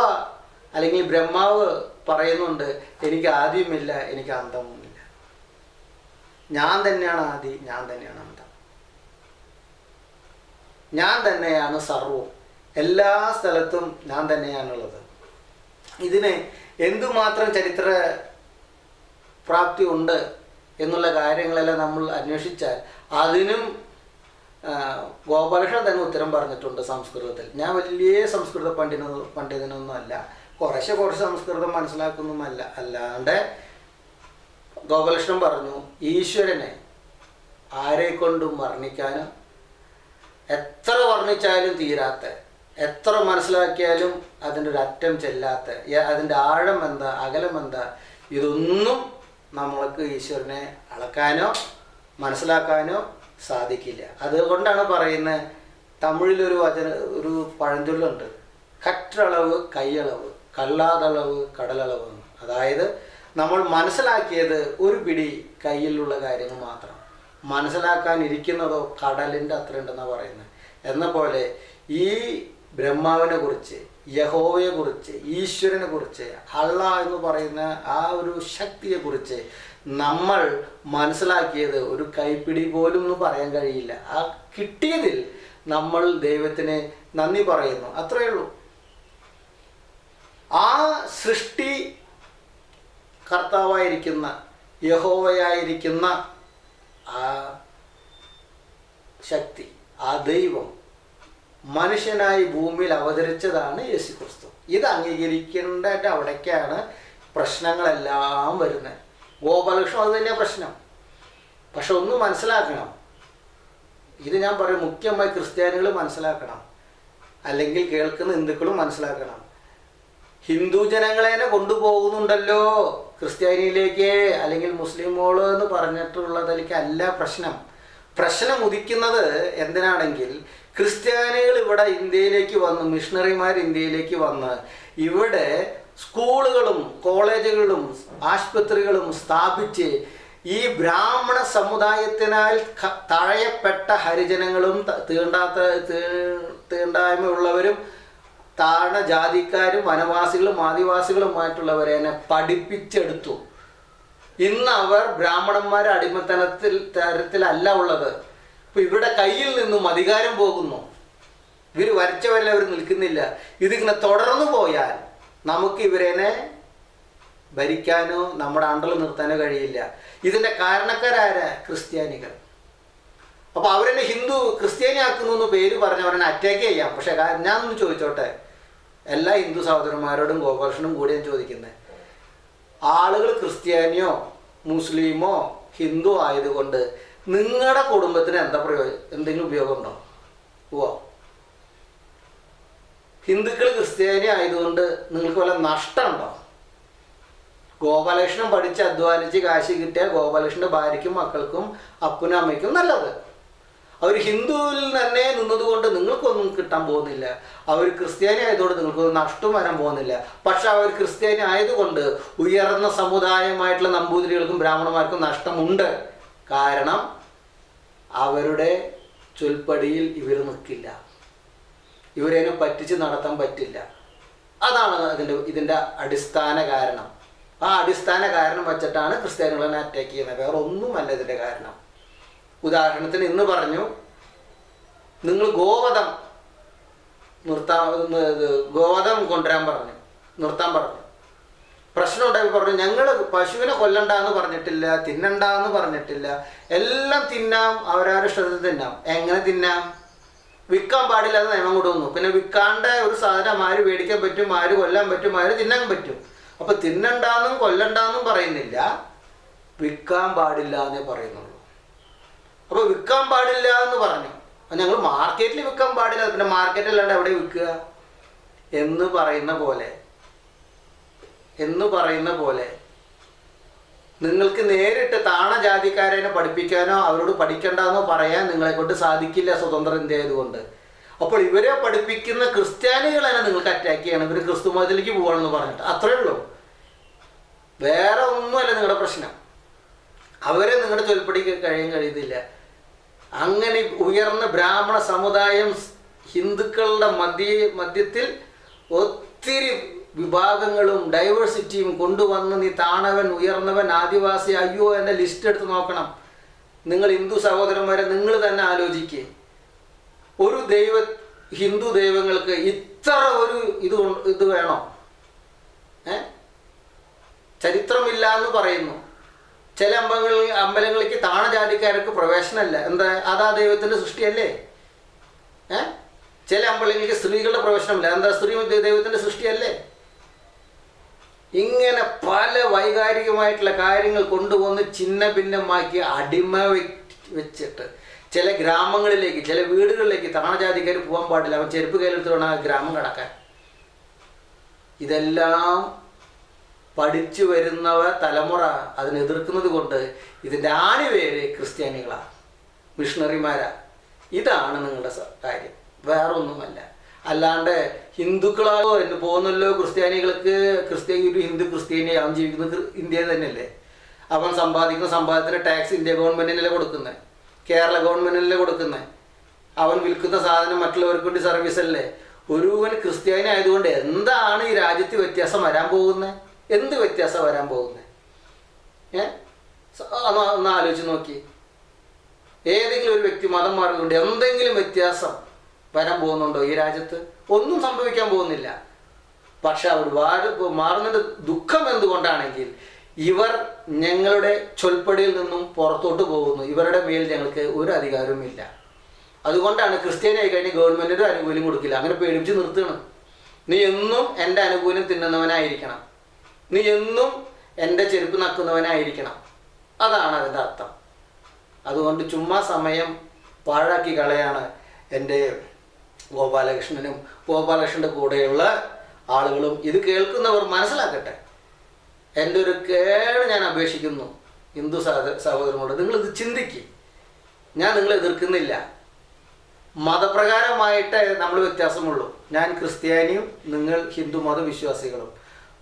Speaker 2: അല്ലെങ്കിൽ ബ്രഹ്മാവ് പറയുന്നുണ്ട്, എനിക്ക് ആദ്യമില്ല, എനിക്ക് അന്തവുമില്ല, ഞാൻ തന്നെയാണ് ആദി, ഞാൻ തന്നെയാണ് അന്തം, ഞാൻ തന്നെയാണ് സർവവും, എല്ലാ സ്ഥലത്തും ഞാൻ തന്നെയാണുള്ളത്. ഇതിന് എന്തുമാത്രം ചരിത്ര പ്രാപ്തി ഉണ്ട് എന്നുള്ള കാര്യങ്ങളെല്ലാം നമ്മൾ അന്വേഷിച്ചാൽ അതിനും ഗോപാലകൃഷ്ണൻ തന്നെ ഉത്തരം പറഞ്ഞിട്ടുണ്ട് സംസ്കൃതത്തിൽ. ഞാൻ വലിയ സംസ്കൃത പണ്ഡിതനൊന്നും അല്ല, കുറച്ച് സംസ്കൃതം മനസ്സിലാക്കുന്നതുമല്ല. അല്ലാണ്ട് ഗോപാലകൃഷ്ണൻ പറഞ്ഞു, ഈശ്വരനെ ആരെ കൊണ്ടും വർണ്ണിക്കാനും എത്ര വർണ്ണിച്ചാലും തീരാത്ത, എത്ര മനസ്സിലാക്കിയാലും അതിൻ്റെ ഒരു അറ്റം ചെല്ലാത്ത, അതിൻ്റെ ആഴം എന്താ അകലം എന്താ, ഇതൊന്നും നമ്മൾക്ക് ഈശ്വരനെ അളക്കാനോ മനസ്സിലാക്കാനോ സാധിക്കില്ല. അതുകൊണ്ടാണ് പറയുന്നത്, തമിഴിലൊരു ഒരു പഴഞ്ചൊല്ലുണ്ട്, കറ്റളവ് കൈയളവ് കള്ളാതളവ് കടലളവ് എന്ന്. അതായത് നമ്മൾ മനസ്സിലാക്കിയത് ഒരു പിടി കയ്യിലുള്ള കാര്യങ്ങൾ മാത്രം, മനസ്സിലാക്കാനിരിക്കുന്നതോ കടലിൻ്റെ അത്ര ഉണ്ടെന്നാണ് പറയുന്നത്. എന്ന പോലെ ഈ ബ്രഹ്മാവിനെ കുറിച്ച്, യഹോവയെ കുറിച്ച്, ഈശ്വരനെ കുറിച്ച്, അള്ളാഹ് എന്ന് പറയുന്ന ആ ഒരു ശക്തിയെ കുറിച്ച് നമ്മൾ മനസ്സിലാക്കിയത് ഒരു കൈപ്പിടി പോലും എന്ന് പറയാൻ കഴിയില്ല. ആ കിട്ടിയതിൽ നമ്മൾ ദൈവത്തിന് നന്ദി പറയുന്നു, അത്രയേ ഉള്ളൂ. ആ സൃഷ്ടി കർത്താവായിരിക്കുന്ന യഹോവയായിരിക്കുന്ന ആ ശക്തി, ആ ദൈവം മനുഷ്യനായി ഭൂമിയിൽ അവതരിച്ചതാണ് യേശുക്രിസ്തു. ഇത് അംഗീകരിക്കേണ്ട അവിടേക്കാണ് പ്രശ്നങ്ങളെല്ലാം വരുന്നത്. ഗോപാലകൃഷ്ണൻ അത് തന്നെയാണ് പ്രശ്നം. പക്ഷെ ഒന്ന് മനസ്സിലാക്കണം, ഇത് ഞാൻ പറയും, മുഖ്യമായി ക്രിസ്ത്യാനികൾ മനസ്സിലാക്കണം, അല്ലെങ്കിൽ കേൾക്കുന്ന ഹിന്ദുക്കളും മനസ്സിലാക്കണം. ഹിന്ദു ജനങ്ങളെ കൊണ്ടുപോകുന്നുണ്ടല്ലോ ക്രിസ്ത്യാനിയിലേക്ക്, അല്ലെങ്കിൽ മുസ്ലിമോള് എന്ന് പറഞ്ഞിട്ടുള്ളതിലേക്ക് അല്ല പ്രശ്നം. പ്രശ്നം ഉദിക്കുന്നത് എന്തിനാണെങ്കിൽ, ക്രിസ്ത്യാനികൾ ഇവിടെ ഇന്ത്യയിലേക്ക് വന്ന്, മിഷണറിമാർ ഇന്ത്യയിലേക്ക് വന്ന് ഇവിടെ സ്കൂളുകളും കോളേജുകളും ആശുപത്രികളും സ്ഥാപിച്ച് ഈ ബ്രാഹ്മണ സമുദായത്തിനാൽ തഴയപ്പെട്ട ഹരിജനങ്ങളും തീണ്ടായ്മയുള്ളവരും താഴ്ന്ന ജാതിക്കാരും വനവാസികളും ആദിവാസികളുമായിട്ടുള്ളവരെ പഠിപ്പിച്ചെടുത്തു. ഇന്ന് അവർ ബ്രാഹ്മണന്മാരെ തരത്തിലല്ല ഉള്ളത്. ഇപ്പൊ ഇവിടെ കയ്യിൽ നിന്നും അധികാരം പോകുന്നു. ഇവർ വരച്ചവരല്ല, അവർ നിൽക്കുന്നില്ല. ഇതിങ്ങനെ തുടർന്നു പോയാൽ നമുക്ക് ഇവരെ ഭരിക്കാനോ നമ്മുടെ അണ്ടറിൽ നിർത്താനോ കഴിയില്ല. ഇതിന്റെ കാരണക്കാരാരാ? ക്രിസ്ത്യാനികൾ. അപ്പൊ അവരെന്നെ ക്രിസ്ത്യാനി ആക്കുന്നു എന്ന് പേര് പറഞ്ഞ് അവരെ അറ്റാക്ക് ചെയ്യാം. പക്ഷെ ഞാനൊന്ന് ചോദിച്ചോട്ടെ, എല്ലാ ഹിന്ദു സഹോദരന്മാരോടും ഗോപാലകൃഷ്ണനും കൂടി ഞാൻ ചോദിക്കുന്നത്, ആളുകൾ ക്രിസ്ത്യാനിയോ മുസ്ലിമോ ഹിന്ദു ആയതുകൊണ്ട് നിങ്ങളുടെ കുടുംബത്തിന് എന്താ എന്തെങ്കിലും ഉപയോഗമുണ്ടോ? ഓ, ഹിന്ദുക്കൾ ക്രിസ്ത്യാനി ആയതുകൊണ്ട് നിങ്ങൾക്ക് വല്ല നഷ്ടമുണ്ടോ? ഗോപാലകൃഷ്ണൻ പഠിച്ച് അധ്വാനിച്ച് കാശ് കിട്ടിയ ഗോപാലകൃഷ്ണന്റെ ഭാര്യയ്ക്കും മക്കൾക്കും അപ്പനും അമ്മയ്ക്കും നല്ലത്. അവർ ഹിന്ദുവിൽ തന്നെ നിന്നതുകൊണ്ട് നിങ്ങൾക്കൊന്നും കിട്ടാൻ പോകുന്നില്ല. അവർ ക്രിസ്ത്യാനി ആയതുകൊണ്ട് നിങ്ങൾക്കൊന്നും നഷ്ടം വരാൻ പോകുന്നില്ല. പക്ഷെ അവർ ക്രിസ്ത്യാനി ആയതുകൊണ്ട് ഉയർന്ന സമുദായമായിട്ടുള്ള നമ്പൂതിരികൾക്കും ബ്രാഹ്മണന്മാർക്കും നഷ്ടമുണ്ട്. കാരണം അവരുടെ ചൊൽപ്പടിയിൽ ഇവർ നിൽക്കില്ല, ഇവരെ പറ്റിച്ച് നടത്താൻ പറ്റില്ല. അതാണ് ഇതിൻ്റെ അടിസ്ഥാന കാരണം. ആ അടിസ്ഥാന കാരണം വെച്ചിട്ടാണ് ക്രിസ്ത്യാനികളെ അറ്റാക്ക് ചെയ്യുന്നത്, വേറെ ഒന്നുമല്ല ഇതിൻ്റെ കാരണം. ഉദാഹരണത്തിന് ഇന്ന് പറഞ്ഞു, നിങ്ങൾ ഗോവധം കൊണ്ടുവരാൻ പറഞ്ഞു, നിർത്താൻ പറഞ്ഞു. പ്രശ്നം ഉണ്ടായി പറഞ്ഞു, ഞങ്ങൾ പശുവിനെ കൊല്ലണ്ടെന്ന് പറഞ്ഞിട്ടില്ല, തിന്നണ്ടെന്ന് പറഞ്ഞിട്ടില്ല, എല്ലാം തിന്നാം, അവരവരുടെ ഇഷ്ടത്തിൽ തിന്നാം. എങ്ങനെ തിന്നാം? വിൽക്കാൻ പാടില്ല എന്ന് നിയമം കൊണ്ടുവന്നു. പിന്നെ വിൽക്കാണ്ട ഒരു സാധനം ആര് മേടിക്കാൻ പറ്റും, ആര് കൊല്ലാൻ പറ്റും, ആര് തിന്നാൻ പറ്റും. അപ്പൊ തിന്നണ്ടെന്നും കൊല്ലണ്ടെന്നും പറയുന്നില്ല, വിൽക്കാൻ പാടില്ല എന്നേ പറയുന്നുള്ളൂ. അപ്പൊ വിൽക്കാൻ പാടില്ല എന്ന് പറഞ്ഞു, ഞങ്ങൾ മാർക്കറ്റിൽ വിൽക്കാൻ പാടില്ല, പിന്നെ മാർക്കറ്റ് അല്ലാണ്ട് എവിടെ വിൽക്കുക എന്ന് പറയുന്ന പോലെ നിങ്ങൾക്ക് നേരിട്ട് താണ ജാതിക്കാരെ പഠിപ്പിക്കാനോ അവരോട് പഠിക്കണ്ടെന്നോ പറയാൻ നിങ്ങളെ കൊണ്ട് സാധിക്കില്ല, സ്വതന്ത്ര ഇന്ത്യ ആയതുകൊണ്ട്. അപ്പോൾ ഇവരെ പഠിപ്പിക്കുന്ന ക്രിസ്ത്യാനികൾ തന്നെ നിങ്ങൾക്ക് അറ്റാക്ക് ചെയ്യണം, ഇവർ ക്രിസ്തു മതത്തിലേക്ക് പോകണമെന്ന് പറഞ്ഞിട്ട്. അത്രയേ ഉള്ളൂ, വേറെ ഒന്നുമല്ല നിങ്ങളുടെ പ്രശ്നം. അവരെ നിങ്ങളുടെ ചൊൽപ്പടിക്ക് കഴിയുന്നില്ല. അങ്ങനെ ഉയർന്ന ബ്രാഹ്മണ സമുദായം ഹിന്ദുക്കളുടെ മധ്യത്തിൽ ഒത്തിരി വിഭാഗങ്ങളും ഡൈവേഴ്സിറ്റിയും കൊണ്ടുവന്ന് നീ താണവൻ, ഉയർന്നവൻ, ആദിവാസി, അയ്യോ എന്നെ ലിസ്റ്റ് എടുത്ത് നോക്കണം. നിങ്ങൾ ഹിന്ദു സഹോദരന്മാരെ നിങ്ങൾ തന്നെ ആലോചിക്കുക. ഒരു ഹിന്ദു ദൈവങ്ങൾക്ക് ഇത്ര ഒരു ഇത് വേണോ? ചരിത്രമില്ല എന്ന് പറയുന്നു. ചില അമ്പലങ്ങളിലേക്ക് താണജാതിക്കാർക്ക് പ്രവേശനമല്ല. എന്താ? അതാ ദൈവത്തിൻ്റെ സൃഷ്ടിയല്ലേ? ചില അമ്പലങ്ങൾക്ക് സ്ത്രീകളുടെ പ്രവേശനമില്ല. എന്താ? സ്ത്രീ ദൈവത്തിൻ്റെ സൃഷ്ടിയല്ലേ? ഇങ്ങനെ പല വൈകാരികമായിട്ടുള്ള കാര്യങ്ങൾ കൊണ്ടുവന്ന് ചിന്ന ഭിന്നമാക്കി അടിമ വെച്ചിട്ട് ചില ഗ്രാമങ്ങളിലേക്ക്, ചില വീടുകളിലേക്ക് താണജാതിക്കാർ പോകാൻ പാടില്ല. അവൻ ചെരുപ്പ് കയ്യിലെടുത്ത് വേണം ആ ഗ്രാമം കടക്കാൻ. ഇതെല്ലാം പഠിച്ചു വരുന്നവ തലമുറ അതിനെതിർക്കുന്നത് കൊണ്ട് ഇതിൻ്റെ ആണിവേര് ക്രിസ്ത്യാനികളാണ്, മിഷണറിമാരാ. ഇതാണ് നിങ്ങളുടെ കാര്യം, വേറെ ഒന്നുമല്ല. അല്ലാണ്ട് ഹിന്ദുക്കളാകോ എന്ന് പോകുന്നല്ലോ ക്രിസ്ത്യാനികൾക്ക്. ഒരു ഹിന്ദു ക്രിസ്ത്യാനി അവൻ ജീവിക്കുന്നത് ഇന്ത്യയിൽ തന്നെയല്ലേ? അവൻ സമ്പാദിക്കുന്ന സമ്പാദത്തിന് ടാക്സ് ഇന്ത്യ ഗവൺമെൻറ്റിനല്ലേ കൊടുക്കുന്നത്, കേരള ഗവൺമെൻറ്റിനല്ലേ കൊടുക്കുന്നത്. അവൻ വിൽക്കുന്ന സാധനം മറ്റുള്ളവർക്ക് വേണ്ടി സർവീസല്ലേ. ഒരുവൻ ക്രിസ്ത്യാനി ആയതുകൊണ്ട് എന്താണ് ഈ രാജ്യത്ത് വ്യത്യാസം വരാൻ പോകുന്നത്? എന്ത് വ്യത്യാസം വരാൻ പോകുന്നത്? ഒന്ന് ആലോചിച്ച് നോക്കി. ഏതെങ്കിലും ഒരു വ്യക്തി മതം മാറിയതുകൊണ്ട് എന്തെങ്കിലും വ്യത്യാസം വരാൻ പോകുന്നുണ്ടോ ഈ രാജ്യത്ത്? ഒന്നും സംഭവിക്കാൻ പോകുന്നില്ല. പക്ഷെ അവർ മാറുന്നതിൻ്റെ ദുഃഖം എന്തുകൊണ്ടാണെങ്കിൽ ഇവർ ഞങ്ങളുടെ ചൊൽപ്പടിയിൽ നിന്നും പുറത്തോട്ട് പോകുന്നു. ഇവരുടെ മേൽ ഞങ്ങൾക്ക് ഒരു അധികാരവുമില്ല. അതുകൊണ്ടാണ് ക്രിസ്ത്യാനിയായി കഴിഞ്ഞ് ഗവൺമെൻറ്റിൻ്റെ ആനുകൂല്യം കൊടുക്കില്ല. അങ്ങനെ പേടിപ്പിച്ച് നിർത്തുകയാണ്. നീ എന്നും എൻ്റെ ആനുകൂല്യം തിന്നുന്നവനായിരിക്കണം, നീ എന്നും എൻ്റെ ചെരുപ്പ് നക്കുന്നവനായിരിക്കണം. അതാണ് അതിൻ്റെ അർത്ഥം. അതുകൊണ്ട് ചുമ്മാ സമയം പാഴാക്കി കളയാണ് എൻ്റെ ഗോപാലകൃഷ്ണനും ഗോപാലകൃഷ്ണൻ്റെ കൂടെയുള്ള ആളുകളും. ഇത് കേൾക്കുന്നവർ മനസ്സിലാക്കട്ടെ. എൻ്റെ ഒരു കേട് ഞാൻ അപേക്ഷിക്കുന്നു ഹിന്ദു സഹോദരങ്ങളോട്, നിങ്ങളിത് ചിന്തിക്കുക. ഞാൻ നിങ്ങളെ എതിർക്കുന്നില്ല. മതപ്രകാരമായിട്ട് നമ്മൾ വ്യത്യാസമുള്ളൂ. ഞാൻ ക്രിസ്ത്യാനിയും നിങ്ങൾ ഹിന്ദു മതവിശ്വാസികളും.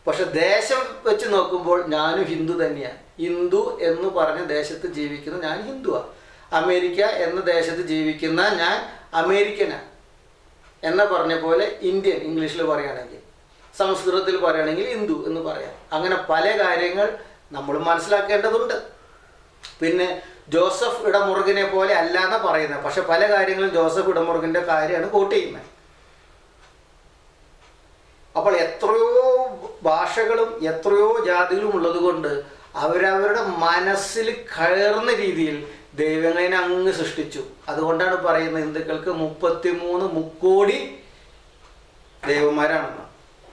Speaker 2: പക്ഷെ ദേശം വെച്ച് നോക്കുമ്പോൾ ഞാനും ഹിന്ദു തന്നെയാണ്. ഹിന്ദു എന്ന് പറഞ്ഞ ദേശത്ത് ജീവിക്കുന്ന ഞാൻ ഹിന്ദുവാണ്. അമേരിക്ക എന്ന ദേശത്ത് ജീവിക്കുന്ന ഞാൻ അമേരിക്കനാണ് എന്ന് പറഞ്ഞ പോലെ ഇന്ത്യൻ ഇംഗ്ലീഷിൽ പറയുകയാണെങ്കിൽ, സംസ്കൃതത്തിൽ പറയുകയാണെങ്കിൽ ഹിന്ദു എന്ന് പറയാം. അങ്ങനെ പല കാര്യങ്ങൾ നമ്മൾ മനസ്സിലാക്കേണ്ടതുണ്ട്. പിന്നെ ജോസഫ് ഇടമുറുകിനെ പോലെ അല്ല എന്ന് പറയുന്നത്, പക്ഷെ പല കാര്യങ്ങളും ജോസഫ് ഇടമുറുകിൻ്റെ കാര്യമാണ് കോട്ട് ചെയ്യുന്നത്. അപ്പോൾ എത്രയോ ഭാഷകളും എത്രയോ ജാതികളും ഉള്ളത് കൊണ്ട് അവരവരുടെ മനസ്സിൽ കയറുന്ന രീതിയിൽ ദൈവങ്ങളെ അങ്ങ് സൃഷ്ടിച്ചു. അതുകൊണ്ടാണ് പറയുന്നത് ഹിന്ദുക്കൾക്ക് 33 മുക്കോടി ദൈവന്മാരാണെന്ന്.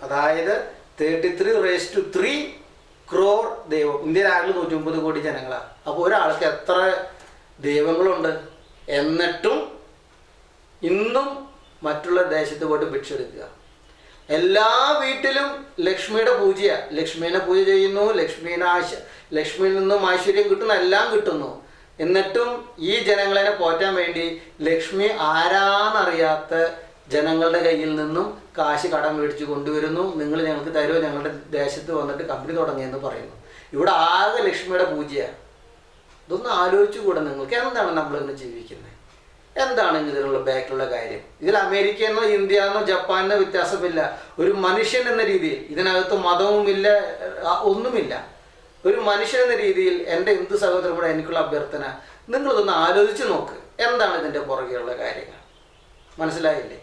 Speaker 2: അതായത് 33 crore ദൈവം. ഇന്ത്യയിൽ ആകെ 150 കോടി ജനങ്ങളാണ്. അപ്പോൾ ഒരാൾക്ക് എത്ര ദൈവങ്ങളുണ്ട്? എന്നിട്ടും ഇന്നും മറ്റുള്ള ദേശത്ത് പോയിട്ട് ഭിക്ഷെടുക്കുക. എല്ലാ വീട്ടിലും ലക്ഷ്മിയുടെ പൂജയാണ്. ലക്ഷ്മീനെ പൂജ ചെയ്യുന്നു, ലക്ഷ്മിയിൽ നിന്നും ഐശ്വര്യം കിട്ടുന്നു, എല്ലാം കിട്ടുന്നു. എന്നിട്ടും ഈ ജനങ്ങളെ പോറ്റാൻ വേണ്ടി ലക്ഷ്മി ആരാന്നറിയാത്ത ജനങ്ങളുടെ കയ്യിൽ നിന്നും കാശ് കടം മേടിച്ച് കൊണ്ടുവരുന്നു. നിങ്ങൾ ഞങ്ങൾക്ക് തരുമോ, ഞങ്ങളുടെ ദേശത്ത് വന്നിട്ട് കമ്പനി തുടങ്ങിയെന്ന് പറയുന്നു. ഇവിടെ ആകെ ലക്ഷ്മിയുടെ പൂജയാണ്. ഇതൊന്നും ആലോചിച്ചുകൂടെ നിങ്ങൾക്ക്? എന്താണ് നമ്മളിന്ന് ജീവിക്കുന്നത്? എന്താണ് ഇതിനുള്ള ബാക്കിലുള്ള കാര്യം? ഇതിൽ അമേരിക്ക എന്നോ ഇന്ത്യ എന്നോ ജപ്പാൻ എന്നോ വ്യത്യാസമില്ല. ഒരു മനുഷ്യൻ എന്ന രീതിയിൽ ഇതിനകത്ത് മതവുമില്ല, ഒന്നുമില്ല. ഒരു മനുഷ്യൻ എന്ന രീതിയിൽ എൻ്റെ ഹിന്ദു സഹോദരന്മാരുടെ എനിക്കുള്ള അഭ്യർത്ഥന, നിങ്ങളിതൊന്ന് ആലോചിച്ച് നോക്ക്. എന്താണ് ഇതിൻ്റെ പുറകെയുള്ള കാര്യങ്ങൾ? മനസ്സിലായില്ലേ?